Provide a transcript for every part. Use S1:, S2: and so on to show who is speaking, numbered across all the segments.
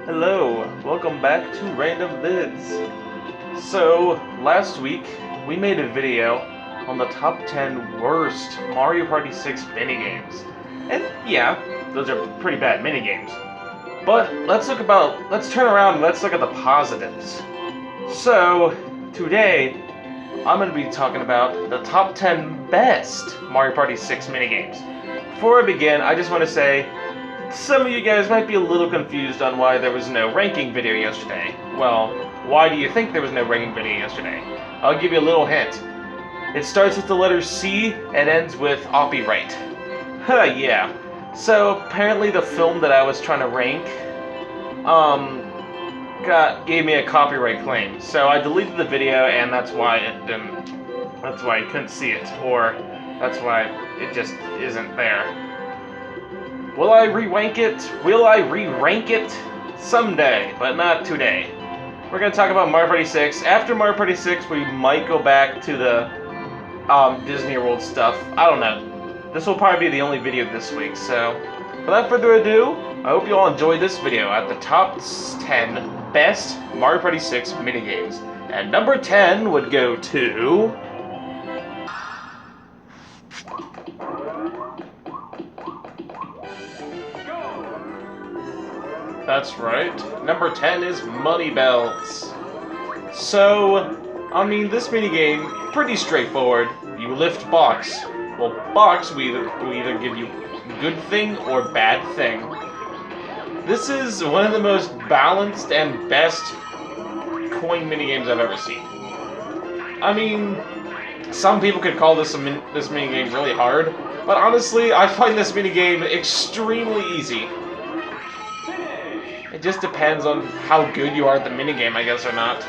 S1: Hello, welcome back to Random Vids. So, last week we made a video on the top 10 worst Mario Party 6 minigames. And yeah, those are pretty bad minigames. But let's turn around and let's look at the positives. So, today I'm going to be talking about the top 10 best Mario Party 6 minigames. Before I begin, I just want to say, some of you guys might be a little confused on why there was no ranking video yesterday. Well, why do you think there was no ranking video yesterday? I'll give you a little hint. It starts with the letter C and ends with copyright. Huh, yeah. So apparently the film that I was trying to rank, gave me a copyright claim. So I deleted the video, and that's why I couldn't see it, or that's why it just isn't there. Will I re-rank it? Will I re-rank it? Someday, but not today. We're going to talk about Mario Party 6. After Mario Party 6, we might go back to the Disney World stuff. I don't know. This will probably be the only video this week, so without further ado, I hope you all enjoyed this video at the top 10 best Mario Party 6 minigames. And number 10 would go to... That's right. Number 10 is Money Belts. So, I mean, this minigame, pretty straightforward. You lift box. Well, box will either give you good thing or bad thing. This is one of the most balanced and best coin minigames I've ever seen. I mean, some people could call this minigame really hard, but honestly, I find this minigame extremely easy. It just depends on how good you are at the minigame, I guess, or not.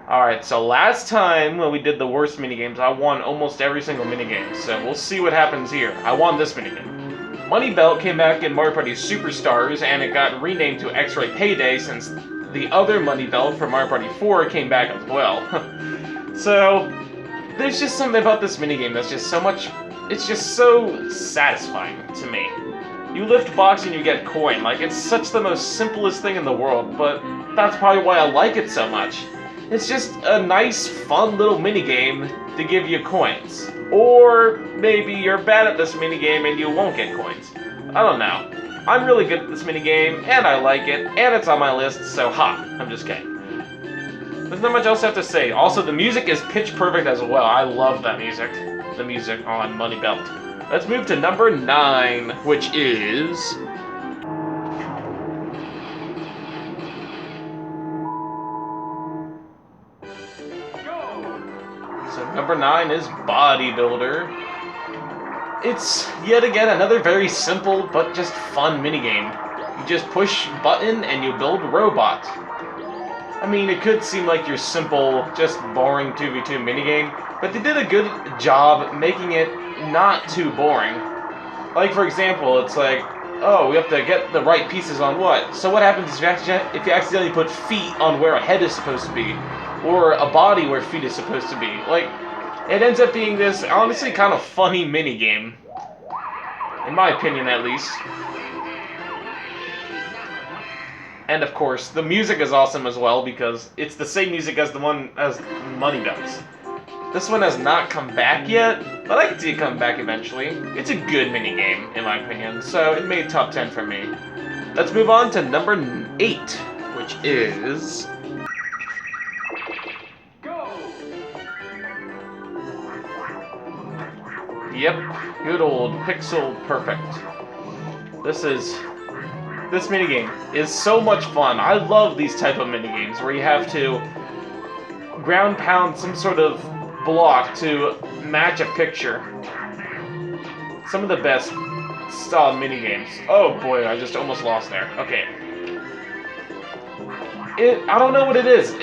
S1: Alright, so last time when we did the worst minigames, I won almost every single minigame, so we'll see what happens here. I won this minigame. Money Belt came back in Mario Party Superstars, and it got renamed to X-Ray Payday since the other Money Belt from Mario Party 4 came back as well. So, there's just something about this minigame that's just so much... It's just so satisfying to me. You lift box and you get coin. Like, it's such the most simplest thing in the world, but that's probably why I like it so much. It's just a nice, fun little minigame to give you coins. Or maybe you're bad at this minigame and you won't get coins. I don't know. I'm really good at this minigame, and I like it, and it's on my list, so ha, I'm just kidding. There's not much else I have to say. Also, the music is pitch perfect as well. I love that music. The music on Money Belt. Let's move to number 9, which is... So number 9 is Bodybuilder. It's, yet again, another very simple but just fun minigame. You just push button and you build robot. I mean, it could seem like your simple, just boring 2v2 minigame, but they did a good job making it not too boring. Like, for example, it's like, oh, we have to get the right pieces on what? So what happens if you accidentally put feet on where a head is supposed to be, or a body where feet is supposed to be? Like, it ends up being this, honestly, kind of funny minigame. In my opinion, at least. And of course, the music is awesome as well, because it's the same music as the one as Money Belts. This one has not come back yet, but I can see it come back eventually. It's a good minigame, in my opinion, so it made top 10 for me. Let's move on to number 8, which is... Yep, good old Pixel Perfect. This minigame is so much fun. I love these type of minigames where you have to ground pound some sort of block to match a picture. Some of the best style minigames. Oh boy, I just almost lost there. Okay. I don't know what it is.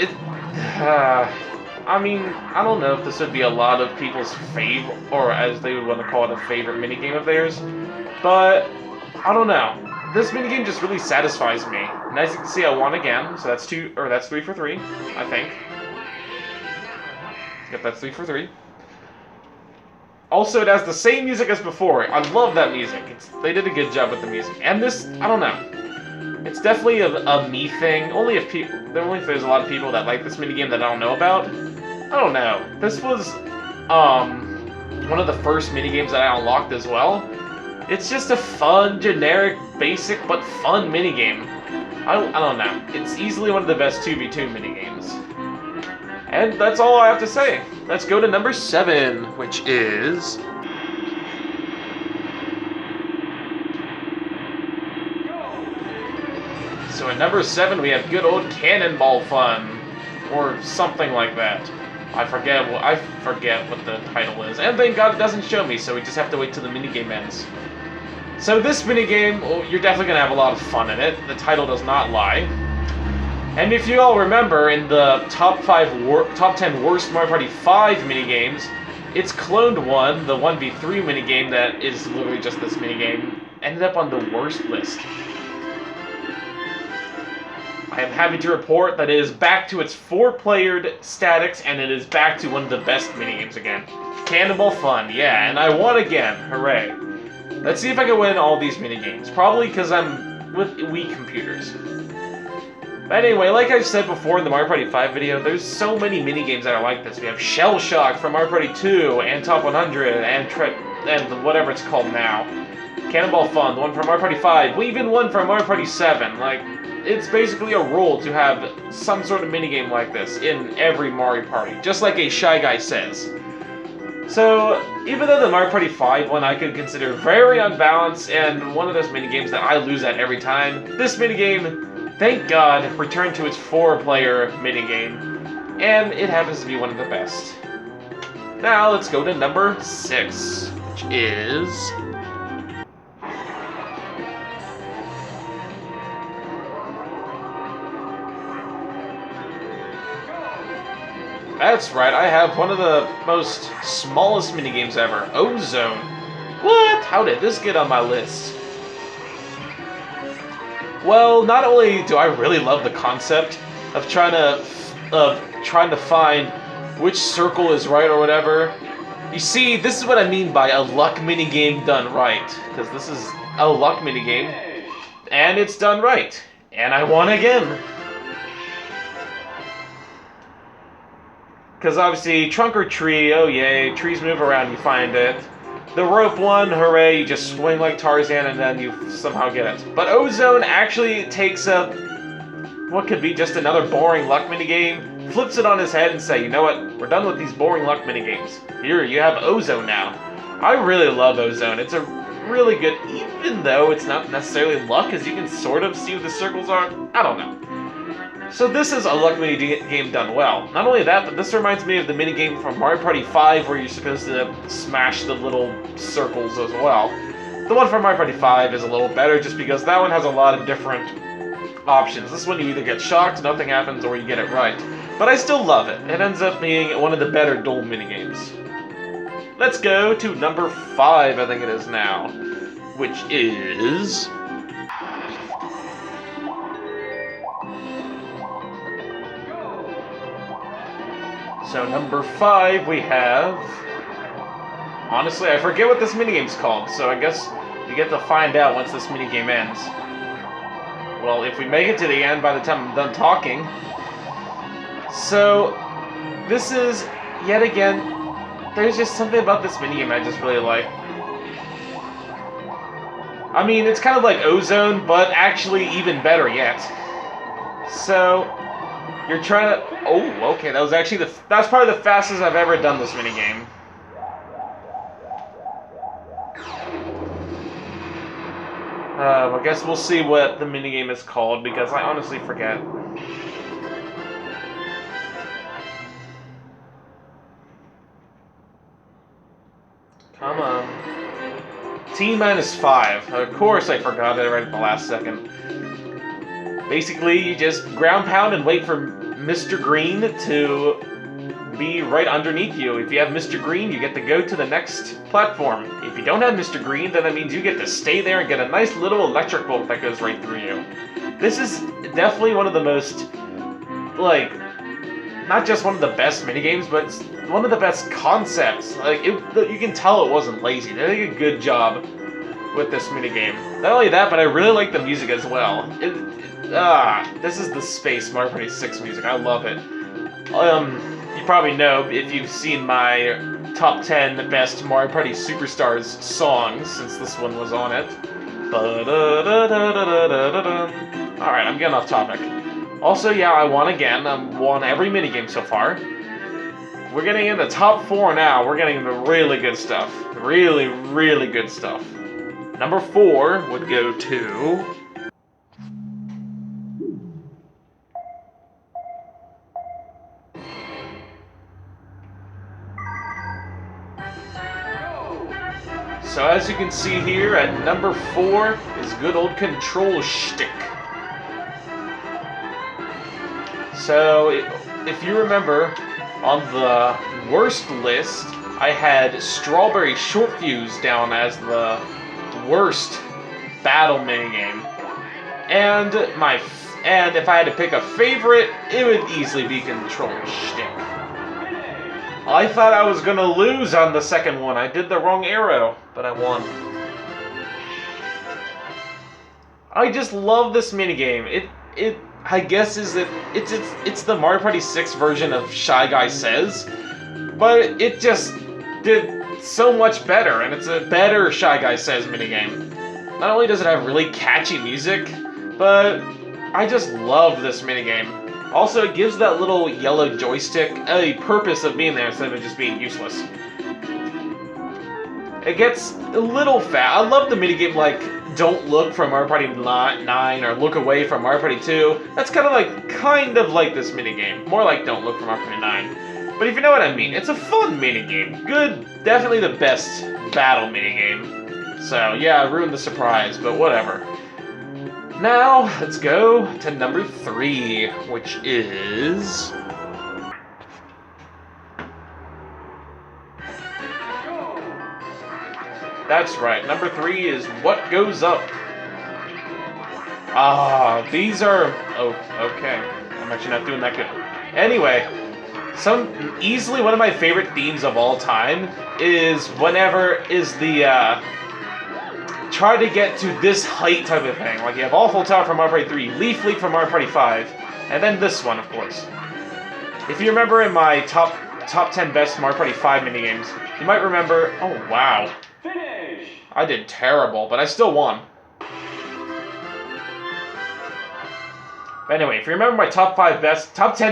S1: I mean, I don't know if this would be a lot of people's favorite, or as they would want to call it, a favorite minigame of theirs, but I don't know. This minigame just really satisfies me. And as you can see, I won again, so that's 3 for 3, I think. Yep, that's 3 for 3. Also, it has the same music as before. I love that music. They did a good job with the music. And this, I don't know. It's definitely a me thing. Only if there's a lot of people that like this minigame that I don't know about. I don't know. This was one of the first minigames that I unlocked as well. It's just a fun, generic, basic, but fun minigame. I don't know. It's easily one of the best 2v2 minigames. And that's all I have to say. Let's go to number 7, which is... So at number 7, we have good old cannonball fun, or something like that. I forget what the title is, and thank God it doesn't show me, so we just have to wait till the minigame ends. So this minigame, well, you're definitely going to have a lot of fun in it. The title does not lie. And if you all remember, in the top 10 worst Mario Party 5 minigames, its cloned one, the 1v3 minigame that is literally just this minigame, ended up on the worst list. I am happy to report that it is back to its 4-playered statics, and it is back to one of the best minigames again. Cannonball fun, yeah, and I won again, hooray. Let's see if I can win all these minigames, probably because I'm with weak computers. But anyway, like I've said before in the Mario Party 5 video, there's so many minigames that are like this. We have Shell Shock from Mario Party 2, and Top 100, and whatever it's called now. Cannonball Fun, the one from Mario Party 5, we even one from Mario Party 7, like... It's basically a rule to have some sort of minigame like this in every Mario Party, just like a Shy Guy says. So, even though the Mario Party 5 one I could consider very unbalanced and one of those minigames that I lose at every time, this minigame, thank God, returned to its 4-player minigame, and it happens to be one of the best. Now, let's go to number 6, which is... That's right, I have one of the most smallest minigames ever, Ozone. What? How did this get on my list? Well, not only do I really love the concept of trying to find which circle is right or whatever. You see, this is what I mean by a luck minigame done right, because this is a luck minigame, and it's done right, and I won again. Because obviously, trunk or tree, oh yay, trees move around, you find it. The rope one, hooray, you just swing like Tarzan and then you somehow get it. But Ozone actually takes what could be just another boring luck minigame, flips it on his head and say, you know what, we're done with these boring luck minigames. Here, you have Ozone now. I really love Ozone. It's a really good, even though it's not necessarily luck, as you can sort of see what the circles are. I don't know. So this is a luck minigame done well. Not only that, but this reminds me of the minigame from Mario Party 5 where you're supposed to smash the little circles as well. The one from Mario Party 5 is a little better just because that one has a lot of different options. This one you either get shocked, nothing happens, or you get it right. But I still love it. It ends up being one of the better dual minigames. Let's go to number 5, I think it is now, which is... So number 5 we have... Honestly, I forget what this minigame's called, so I guess we get to find out once this minigame ends. Well, if we make it to the end by the time I'm done talking. So, this is, yet again, there's just something about this minigame I just really like. I mean, it's kind of like Ozone, but actually even better yet. So... You're trying to... Oh, okay, that was actually that's probably the fastest I've ever done this minigame. I guess we'll see what the minigame is called, because I honestly forget. Come on. T-5. Of course I forgot it right at the last second. Basically, you just ground pound and wait for Mr. Green to be right underneath you. If you have Mr. Green, you get to go to the next platform. If you don't have Mr. Green, then that means you get to stay there and get a nice little electric bolt that goes right through you. This is definitely one of the most, like, not just one of the best minigames, but it's one of the best concepts. Like, you can tell it wasn't lazy. They did a good job with this minigame. Not only that, but I really like the music as well. This is the Space Mario Party 6 music. I love it. You probably know if you've seen my top 10 best Mario Party Superstars songs, since this one was on it. Alright, I'm getting off topic. Also, yeah, I won again. I've won every minigame so far. We're getting in the top 4 now. We're getting into really good stuff. Really, really good stuff. Number 4 would go to... So as you can see here, at number 4 is good old control shtick. So if you remember, on the worst list, I had Strawberry Short Fuse down as the worst battle minigame. And if I had to pick a favorite, it would easily be control shtick. I thought I was gonna lose on the second one. I did the wrong arrow, but I won. I just love this minigame. It I guess it's the Mario Party 6 version of Shy Guy Says, but it just did so much better, and it's a better Shy Guy Says minigame. Not only does it have really catchy music, but I just love this minigame. Also, it gives that little yellow joystick a purpose of being there instead of just being useless. It gets a little fat. I love the minigame like Don't Look from Mario Party 9 or Look Away from Mario Party 2. That's kind of like this minigame. More like Don't Look from Mario Party 9. But if you know what I mean, it's a fun minigame. Good, definitely the best battle minigame. So yeah, I ruined the surprise, but whatever. Now, let's go to number 3, which is... That's right, number 3 is What Goes Up. These are... Oh, okay. I'm actually not doing that good. Anyway, easily one of my favorite themes of all time is try to get to this height type of thing. Like you have Awful Tower from Mario Party 3, Leaf Leap from Mario Party 5, and then this one, of course. If you remember in my top 10 best Mario Party 5 minigames, you might remember... Oh, wow. Finish! I did terrible, but I still won. But anyway, if you remember my top 10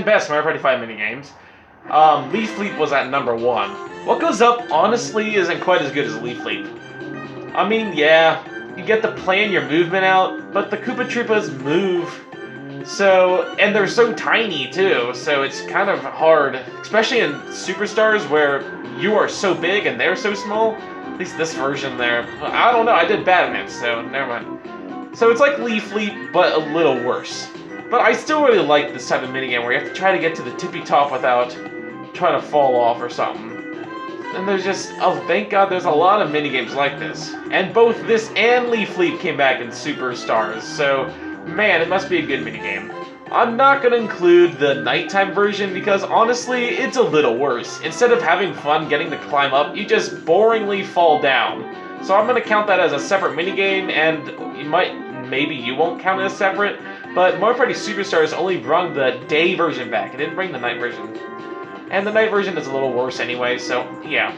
S1: best Mario Party 5 minigames, Leaf Leap was at number 1. What Goes Up, honestly, isn't quite as good as Leaf Leap. I mean, yeah, you get to plan your movement out, but the Koopa Troopas move, and they're so tiny too, so it's kind of hard, especially in Superstars where you are so big and they're so small. At least this version there. I don't know, I did bad in it, so never mind. So it's like Leaf Leap, but a little worse. But I still really like this type of minigame where you have to try to get to the tippy top without trying to fall off or something. And there's just, oh thank God there's a lot of minigames like this. And both this and Leaf Leap came back in Superstars, so man, it must be a good minigame. I'm not going to include the nighttime version because honestly, it's a little worse. Instead of having fun getting to climb up, you just boringly fall down. So I'm going to count that as a separate minigame, and maybe you won't count it as separate, but Mario Party Superstars only brought the day version back. It didn't bring the night version. And the night version is a little worse anyway, so yeah.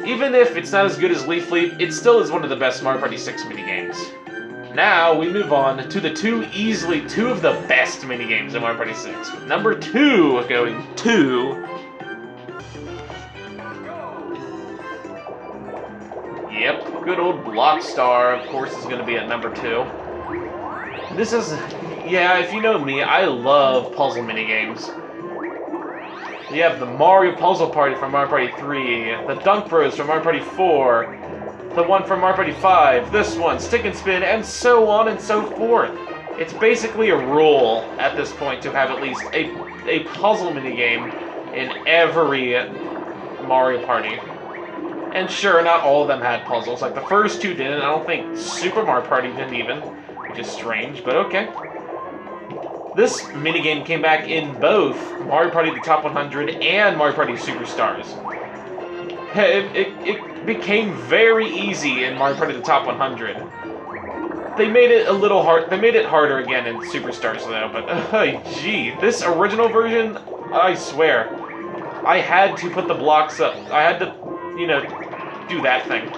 S1: Even if it's not as good as Leaf Leap, it still is one of the best Mario Party 6 minigames. Now we move on to the two of the best minigames in Mario Party 6. With number 2 going to... Yep, good old Block Star, of course, is going to be at number 2. This is... Yeah, if you know me, I love puzzle minigames. You have the Mario Puzzle Party from Mario Party 3, the Dunk Bros from Mario Party 4, the one from Mario Party 5, this one, Stick and Spin, and so on and so forth. It's basically a rule at this point to have at least a puzzle minigame in every Mario Party. And sure, not all of them had puzzles. Like the first two didn't. I don't think Super Mario Party didn't even, which is strange, but okay. This minigame came back in both Mario Party The Top 100 and Mario Party Superstars. became very easy in Mario Party the Top 100. They made it a little hard. They made it harder again in Superstars though. But gee, this original version, I swear, I had to put the blocks up. I had to, you know, do that thing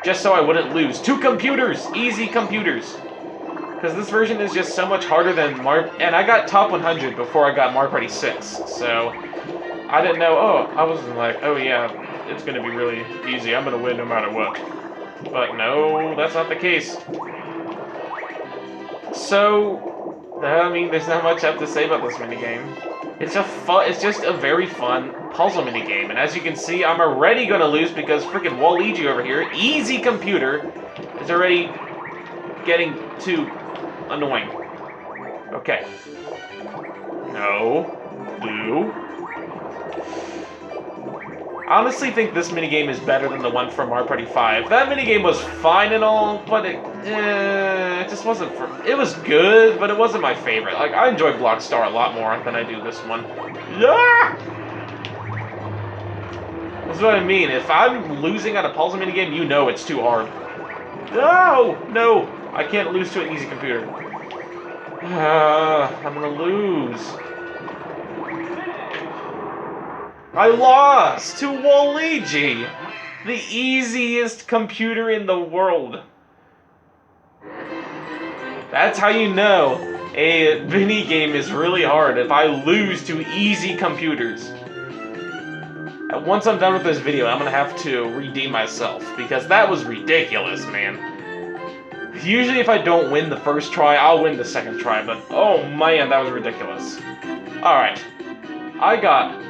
S1: just so I wouldn't lose. 2 computers, easy computers. Because this version is just so much harder than Mario... And I got top 100 before I got Mario Party 6, so... I didn't know... Oh, I wasn't like, oh yeah, it's going to be really easy. I'm going to win no matter what. But no, that's not the case. So... I mean, there's not much I have to say about this minigame. It's just a very fun puzzle minigame. And as you can see, I'm already going to lose because freaking Waluigi over here, easy computer, is already getting too... annoying. Okay. No. Blue. I honestly think this minigame is better than the one from Mario Party 5. That minigame was fine and all, but it just wasn't for... It was good, but it wasn't my favorite. Like, I enjoy Block Star a lot more than I do this one. Yeah! That's what I mean. If I'm losing at a puzzle minigame, you know it's too hard. No! No! I can't lose to an easy computer. I'm gonna lose. I lost to Waluigi, the easiest computer in the world. That's how you know a minigame is really hard, if I lose to easy computers. And once I'm done with this video, I'm gonna have to redeem myself, because that was ridiculous, man. Usually if I don't win the first try, I'll win the second try, but oh man, that was ridiculous. Alright, I got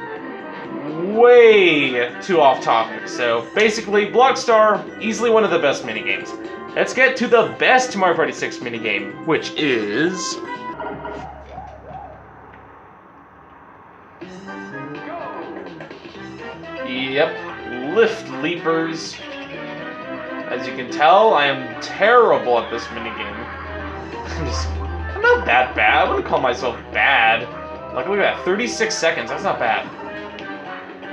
S1: way too off topic, so basically, Block Star, easily one of the best minigames. Let's get to the best Mario Party 6 minigame, which is... Yep, Lift Leapers. As you can tell, I am terrible at this minigame. I'm not that bad. I wouldn't call myself bad. Like, look at that. 36 seconds. That's not bad.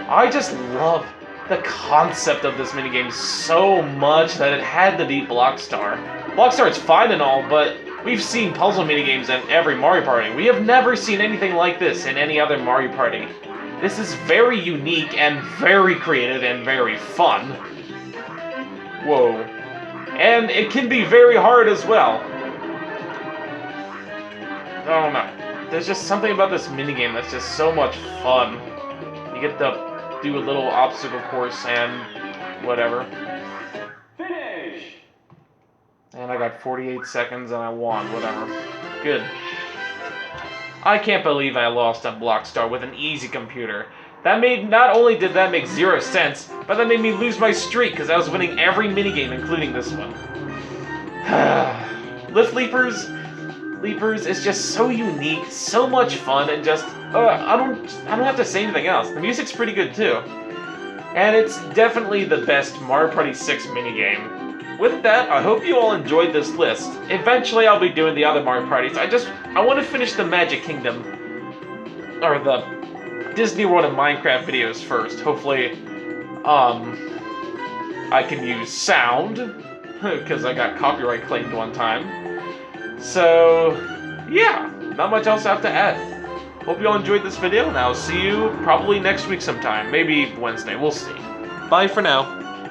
S1: I just love the concept of this minigame so much that it had to beat Block Star. Block Star is fine and all, but we've seen puzzle minigames in every Mario Party. We have never seen anything like this in any other Mario Party. This is very unique and very creative and very fun. Whoa. And it can be very hard as well. I don't know. There's just something about this minigame that's just so much fun. You get to do a little obstacle course and whatever. Finish! And I got 48 seconds and I won, whatever. Good. I can't believe I lost at Block Star with an easy computer. That made, not only did that make 0 sense, but that made me lose my streak because I was winning every minigame, including this one. Lift Leapers is just so unique, so much fun, and just I don't have to say anything else. The music's pretty good too, and it's definitely the best Mario Party 6 minigame. With that, I hope you all enjoyed this list. Eventually, I'll be doing the other Mario Parties. I want to finish the Magic Kingdom, or the Disney World and Minecraft videos first. Hopefully, I can use sound, because I got copyright claimed one time. So, yeah, not much else I have to add. Hope you all enjoyed this video, and I'll see you probably next week sometime. Maybe Wednesday, we'll see. Bye for now.